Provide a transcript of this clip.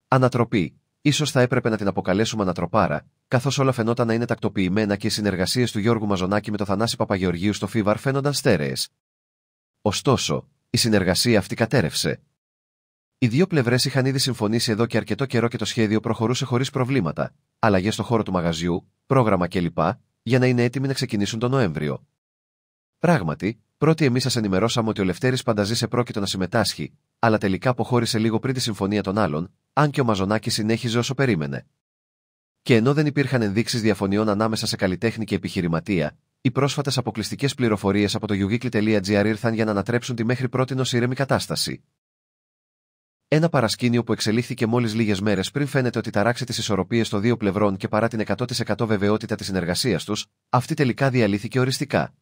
Ανατροπή. Ίσως θα έπρεπε να την αποκαλέσουμε ανατροπάρα, καθώς όλα φαινόταν να είναι τακτοποιημένα και οι συνεργασίες του Γιώργου Μαζονάκη με το Θανάση Παπαγεωργίου στο Φίβαρ φαίνονταν στέρεες. Ωστόσο, η συνεργασία αυτή κατέρευσε. Οι δύο πλευρές είχαν ήδη συμφωνήσει εδώ και αρκετό καιρό και το σχέδιο προχωρούσε χωρίς προβλήματα, αλλαγές στο χώρο του μαγαζιού, πρόγραμμα κλπ., για να είναι έτοιμοι να ξεκινήσουν τον Νοέμβριο. Πράγματι, πρώτοι εμείς σας ενημερώσαμε ότι ο Λευτέρης Πανταζής επρόκειτο να συμμετάσχει, αλλά τελικά αποχώρησε λίγο πριν τη συμφωνία των άλλων, αν και ο Μαζονάκης συνέχιζε όσο περίμενε. Και ενώ δεν υπήρχαν ενδείξεις διαφωνιών ανάμεσα σε καλλιτέχνη και επιχειρηματία, οι πρόσφατες αποκλειστικές πληροφορίες από το yougikli.gr ήρθαν για να ανατρέψουν τη μέχρι πρότινος ήρεμη κατάσταση. Ένα παρασκήνιο που εξελίχθηκε μόλις λίγες μέρες πριν φαίνεται ότι ταράξει τις ισορροπίες των δύο πλευρών και παρά την 100% βεβαιότητα της συνεργασίας τους, αυτή τελικά διαλύθηκε οριστικά.